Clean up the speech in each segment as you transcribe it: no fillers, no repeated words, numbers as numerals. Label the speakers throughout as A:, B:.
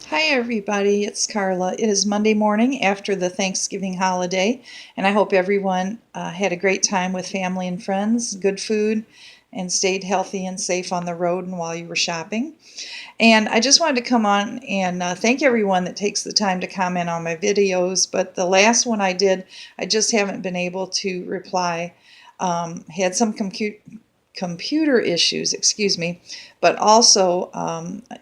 A: Hi everybody, it's Carla. It is Monday morning after the Thanksgiving holiday, and I hope everyone had a great time with family and friends, good food, and stayed healthy and safe on the road and while you were shopping. And I just wanted to come on and thank everyone that takes the time to comment on my videos, but the last one I did, I just haven't been able to reply. Had some computer issues, excuse me, but also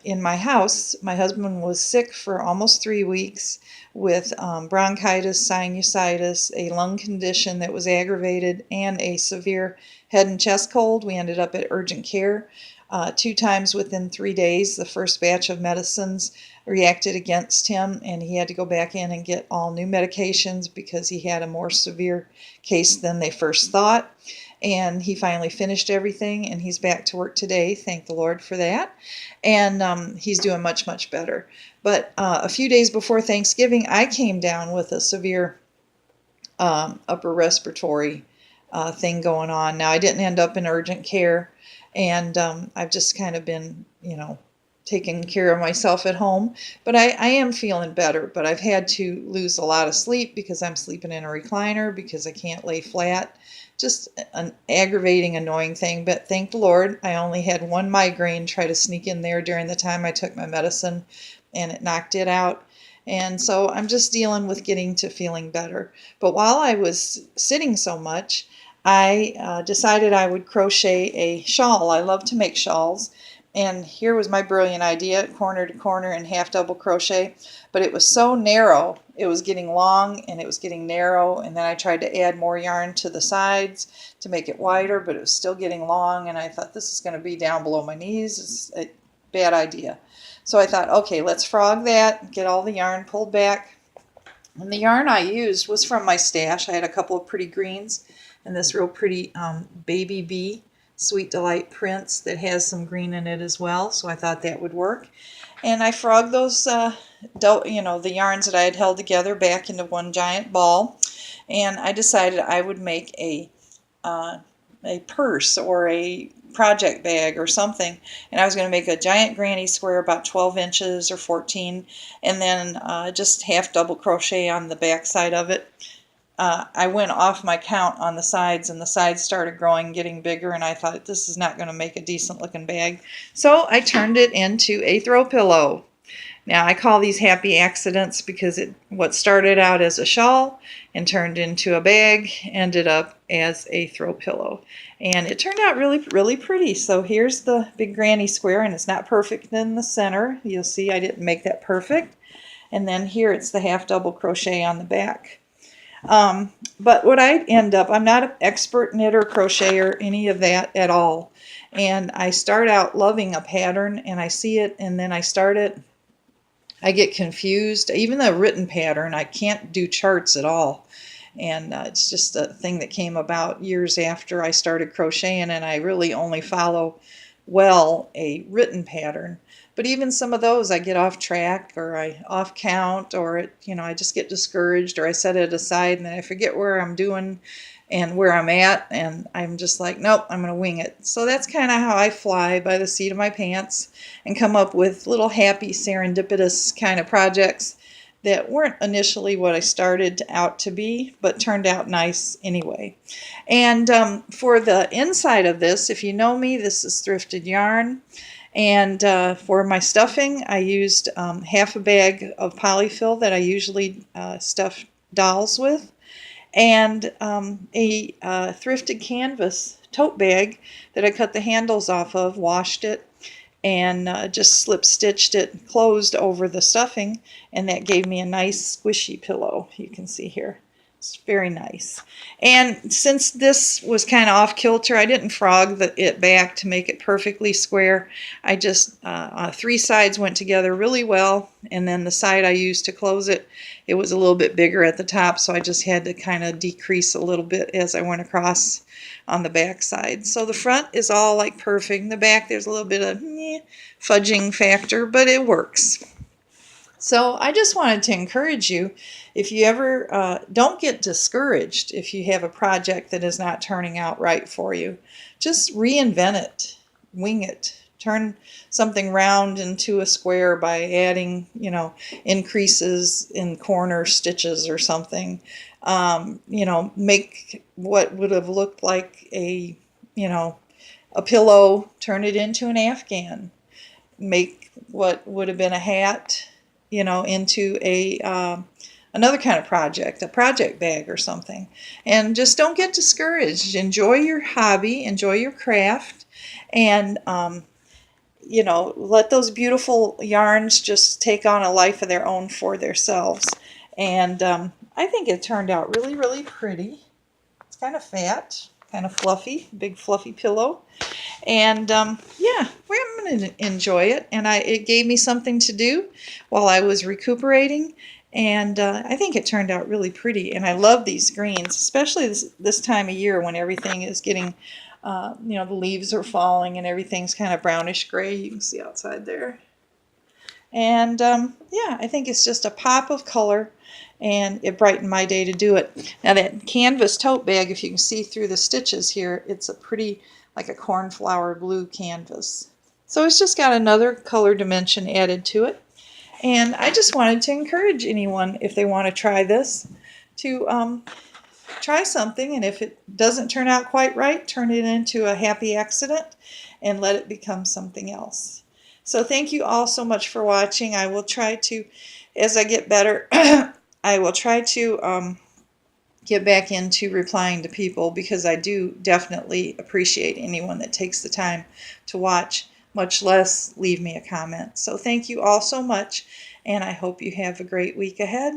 A: in my house, my husband was sick for almost 3 weeks with bronchitis, sinusitis, a lung condition that was aggravated, and a severe head and chest cold. We ended up at urgent care 2 times within 3 days. The first batch of medicines reacted against him, and he had to go back in and get all new medications because he had a more severe case than they first thought. And he finally finished everything, and he's back to work today. Thank the Lord for that. And he's doing much, much better. But a few days before Thanksgiving, I came down with a severe upper respiratory thing going on. Now, I didn't end up in urgent care, and I've just kind of been, taking care of myself at home. But I am feeling better, but I've had to lose a lot of sleep because I'm sleeping in a recliner because I can't lay flat. Just an aggravating, annoying thing, but thank the Lord, I only had one migraine try to sneak in there during the time I took my medicine, and it knocked it out. And so I'm just dealing with getting to feeling better. But while I was sitting so much, I decided I would crochet a shawl. I love to make shawls. And here was my brilliant idea, corner to corner and half double crochet. But it was so narrow, it was getting long and it was getting narrow. And then I tried to add more yarn to the sides to make it wider, but it was still getting long. And I thought, this is going to be down below my knees. It's a bad idea. So I thought, okay, let's frog that, get all the yarn pulled back. And the yarn I used was from my stash. I had a couple of pretty greens and this real pretty Baby Bee Sweet Delight prints that has some green in it as well. So I thought that would work. And I frogged those, the yarns that I had held together back into one giant ball. And I decided I would make a purse or a project bag or something, and I was going to make a giant granny square about 12 inches or 14, and then just half double crochet on the back side of it. I went off my count on the sides, and the sides started growing, getting bigger, and I thought, this is not going to make a decent looking bag. So I turned it into a throw pillow. Now I call these happy accidents because what started out as a shawl and turned into a bag ended up as a throw pillow. And it turned out really, really pretty. So here's the big granny square, and it's not perfect in the center. You'll see I didn't make that perfect. And then here it's the half double crochet on the back. But what I end up, I'm not an expert knitter, crocheter, any of that at all. And I start out loving a pattern, and I see it, and then I start it. I get confused. Even the written pattern, I can't do charts at all. And it's just a thing that came about years after I started crocheting, and I really only follow well a written pattern. But even some of those I get off track, or I off count, or I just get discouraged, or I set it aside and then I forget where I'm doing and where I'm at, and I'm just like, nope, I'm going to wing it. So that's kind of how I fly by the seat of my pants and come up with little happy serendipitous kind of projects that weren't initially what I started out to be, but turned out nice anyway. And for the inside of this, if you know me, this is thrifted yarn. And for my stuffing, I used half a bag of polyfill that I usually stuff dolls with, and a thrifted canvas tote bag that I cut the handles off of, washed it, and just slip stitched it closed over the stuffing, and that gave me a nice squishy pillow. You can see here. It's very nice. And since this was kind of off kilter, I didn't frog it back to make it perfectly square. I just, 3 sides went together really well, and then the side I used to close it, it was a little bit bigger at the top, so I just had to kind of decrease a little bit as I went across on the back side. So the front is all like perfect. The back, there's a little bit of fudging factor, but it works. So I just wanted to encourage you, if you ever, don't get discouraged if you have a project that is not turning out right for you. Just reinvent it, wing it, turn something round into a square by adding, increases in corner stitches or something. Make what would have looked like a pillow, turn it into an afghan. Make what would have been a hat, into another kind of project, a project bag or something. And just don't get discouraged. Enjoy your hobby, enjoy your craft, and let those beautiful yarns just take on a life of their own for themselves. And I think it turned out really, really pretty. It's kind of fat, kind of fluffy, big fluffy pillow. And yeah, I'm going to enjoy it. And it gave me something to do while I was recuperating. And I think it turned out really pretty. And I love these greens, especially this time of year when everything is getting, the leaves are falling and everything's kind of brownish gray. You can see outside there. And yeah, I think it's just a pop of color, and it brightened my day to do it. Now that canvas tote bag, if you can see through the stitches here, it's a pretty, like a cornflower blue canvas. So it's just got another color dimension added to it. And I just wanted to encourage anyone, if they want to try this, to try something, and if it doesn't turn out quite right, turn it into a happy accident and let it become something else. So thank you all so much for watching. I will try to, as I get better, I will try to get back into replying to people, because I do definitely appreciate anyone that takes the time to watch, much less leave me a comment. So thank you all so much, and I hope you have a great week ahead.